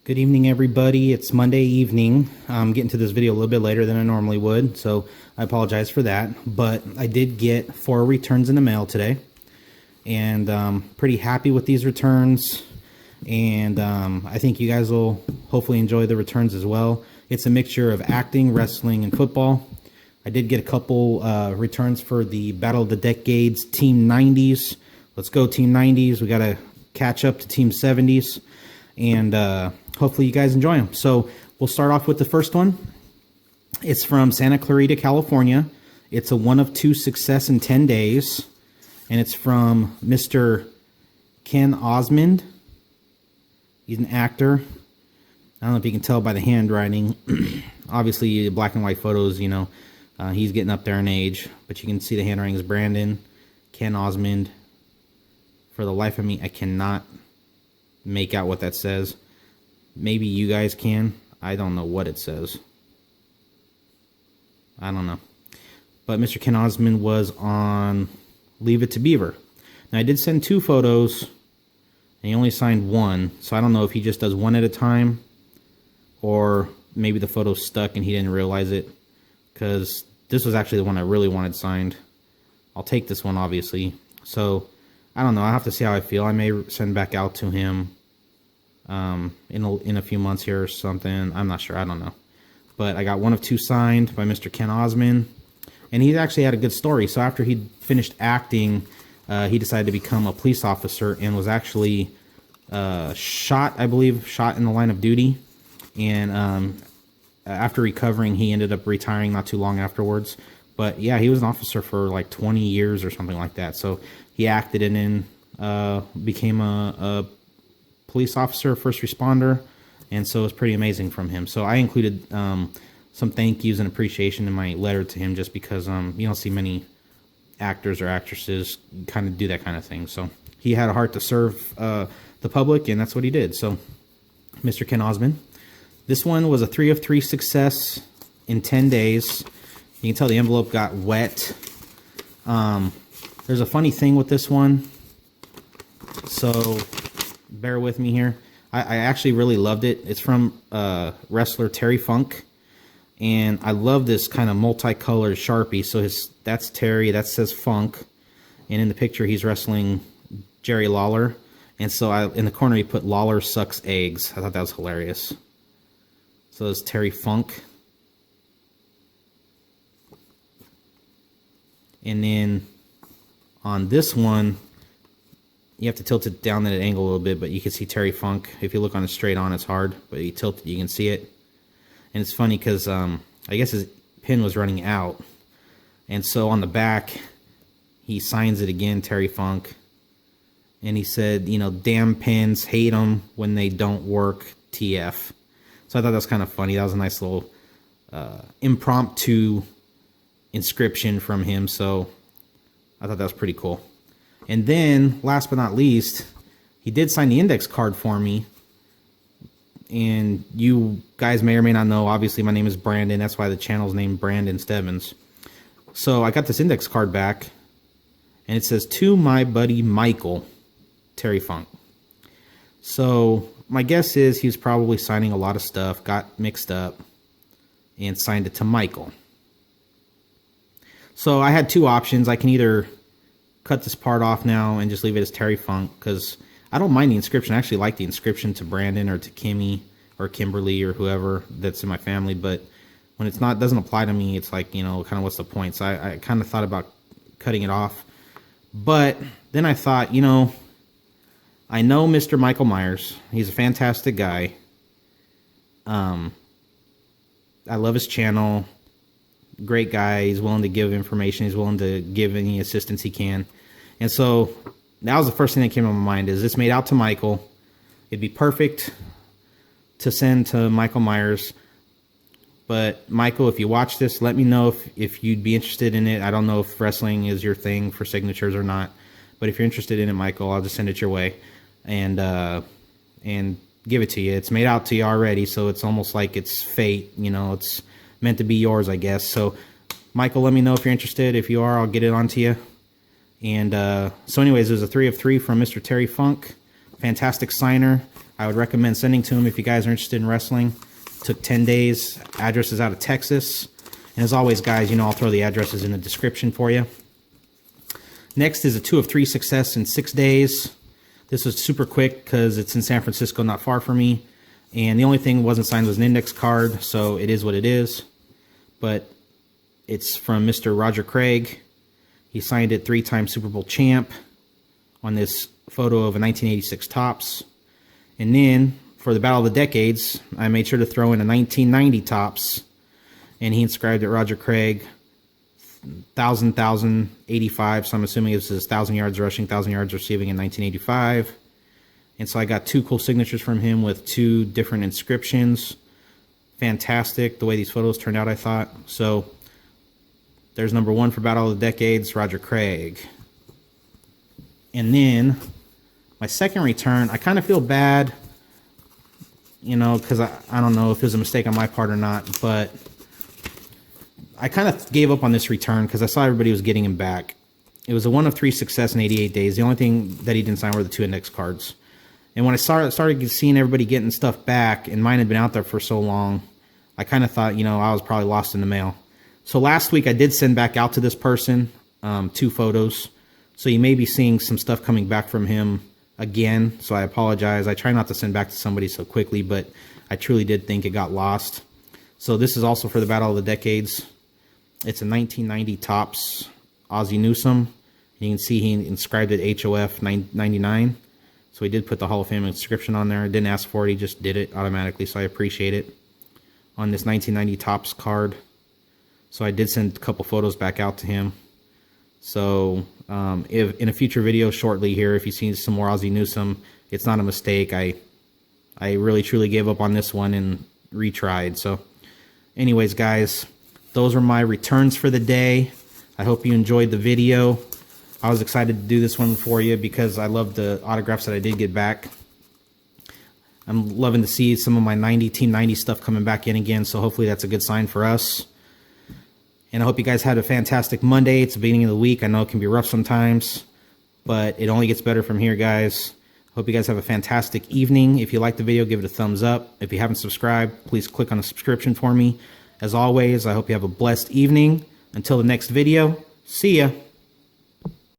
Good evening, everybody. It's Monday evening. I'm getting to this video a little bit later than I normally would, so I apologize for that. But I did get 4 returns in the mail today, and pretty happy with these returns. And I think you guys will hopefully enjoy the returns as well. It's a mixture of acting, wrestling, and football. I did get a couple returns for the Battle of the Decades Team 90s. Let's go Team 90s. We got to catch up to Team 70s. And hopefully you guys enjoy them. So we'll start off with the first one. It's from Santa Clarita, California. It's a 1 of 2 success in 10 days. And it's from Mr. Ken Osmond. He's an actor. I don't know if you can tell by the handwriting. Obviously, black and white photos, you know, he's getting up there in age. But you can see the handwriting is Brandon, Ken Osmond. For the life of me, I cannot make out what that says. Maybe you guys can. I don't know what it says. I don't know. But Mr. Ken Osmond was on Leave It to Beaver. Now, I did send 2 photos, and he only signed 1. So I don't know if he just does 1 at a time, or maybe the photo's stuck and he didn't realize it, because this was actually the one I really wanted signed. I'll take this one, obviously. So I don't know. I'll have to see how I feel. I may send back out to him in a few months here or something. I'm not sure. I don't know. But I got 1 of 2 signed by Mr. Ken Osmond. And he actually had a good story. So after he finished acting, he decided to become a police officer and was actually shot, I believe, shot in the line of duty. And after recovering, he ended up retiring not too long afterwards. But yeah, he was an officer for like 20 years or something like that. So he acted and then became a police officer, first responder, and so it was pretty amazing from him. So I included some thank yous and appreciation in my letter to him, just because you don't see many actors or actresses kind of do that kind of thing. So he had a heart to serve the public, and that's what he did. So Mr. Ken Osmond. This one was a 3 of 3 success in 10 days. You can tell the envelope got wet. There's a funny thing with this one, so bear with me here. I actually really loved it. It's from wrestler Terry Funk, and I love this kind of multicolored Sharpie. So that's Terry, that says Funk, and in the picture he's wrestling Jerry Lawler, and so in the corner he put Lawler sucks eggs. I thought that was hilarious. So it's Terry Funk. And then on this one, you have to tilt it down at an angle a little bit, but you can see Terry Funk. If you look on it straight on, it's hard, but you tilt it, you can see it. And it's funny because I guess his pin was running out. And so on the back, he signs it again, Terry Funk. And he said, you know, damn pins, hate them when they don't work, TF. So I thought that was kind of funny. That was a nice little impromptu inscription from him. So I thought that was pretty cool. And then, last but not least, he did sign the index card for me. And you guys may or may not know, obviously my name is Brandon. That's why the channel's named Brandon Stebbins. So I got this index card back, and it says, "To my buddy Michael, Terry Funk." So my guess is he was probably signing a lot of stuff, got mixed up, and signed it to Michael. So I had 2 options. I can either cut this part off now and just leave it as Terry Funk, because I don't mind the inscription. I actually like the inscription to Brandon or to Kimmy or Kimberly or whoever that's in my family, but when it's not, doesn't apply to me, it's like, you know, kind of what's the point? So I kind of thought about cutting it off, but then I thought, you know, I know Mr. Michael Myers. He's a fantastic guy. I love his channel. Great guy. He's willing to give information. He's willing to give any assistance he can. And so that was the first thing that came to my mind, is this made out to Michael. It'd be perfect to send to Michael Myers. But Michael, if you watch this, let me know if you'd be interested in it. I don't know if wrestling is your thing for signatures or not. But if you're interested in it, Michael, I'll just send it your way. And give it to you. It's made out to you already, so it's almost like it's fate. You know, it's meant to be yours, I guess. So, Michael, let me know if you're interested. If you are, I'll get it onto you. And so anyways, there's a 3 of 3 from Mr. Terry Funk. Fantastic signer. I would recommend sending to him if you guys are interested in wrestling. Took 10 days. Address is out of Texas. And as always, guys, you know, I'll throw the addresses in the description for you. Next is a 2 of 3 success in 6 days. This was super quick because it's in San Francisco, not far from me. And the only thing wasn't signed was an index card, so it is what it is. But it's from Mr. Roger Craig. He signed it 3-time Super Bowl champ on this photo of a 1986 Topps. And then, for the Battle of the Decades, I made sure to throw in a 1990 Topps. And he inscribed it Roger Craig, 1,085. So I'm assuming it was 1,000 yards rushing, 1,000 yards receiving in 1985. And so I got 2 cool signatures from him with 2 different inscriptions. Fantastic the way these photos turned out, I thought. So there's number 1 for Battle of the Decades, Roger Craig. And then my second return, I kind of feel bad, you know, because I don't know if it was a mistake on my part or not, but I kind of gave up on this return because I saw everybody was getting him back. It was a 1 of 3 success in 88 days. The only thing that he didn't sign were the 2 index cards. And when I started seeing everybody getting stuff back, and mine had been out there for so long, I kind of thought, you know, I was probably lost in the mail. So last week I did send back out to this person 2 photos. So you may be seeing some stuff coming back from him again. So I apologize. I try not to send back to somebody so quickly, but I truly did think it got lost. So this is also for the Battle of the Decades. It's a 1990 Topps Ozzie Newsome. You can see he inscribed it HOF 99. So he did put the Hall of Fame inscription on there. I didn't ask for it. He just did it automatically, so I appreciate it. On this 1990 Topps card. So I did send a couple photos back out to him. So if in a future video shortly here, if you see some more Ozzie Newsome, it's not a mistake. I really truly gave up on this one and retried. So anyways, guys, those were my returns for the day. I hope you enjoyed the video. I was excited to do this one for you because I love the autographs that I did get back. I'm loving to see some of my Team 90 stuff coming back in again, so hopefully that's a good sign for us. And I hope you guys had a fantastic Monday. It's the beginning of the week. I know it can be rough sometimes, but it only gets better from here, guys. Hope you guys have a fantastic evening. If you liked the video, give it a thumbs up. If you haven't subscribed, please click on the subscription for me. As always, I hope you have a blessed evening. Until the next video, see ya.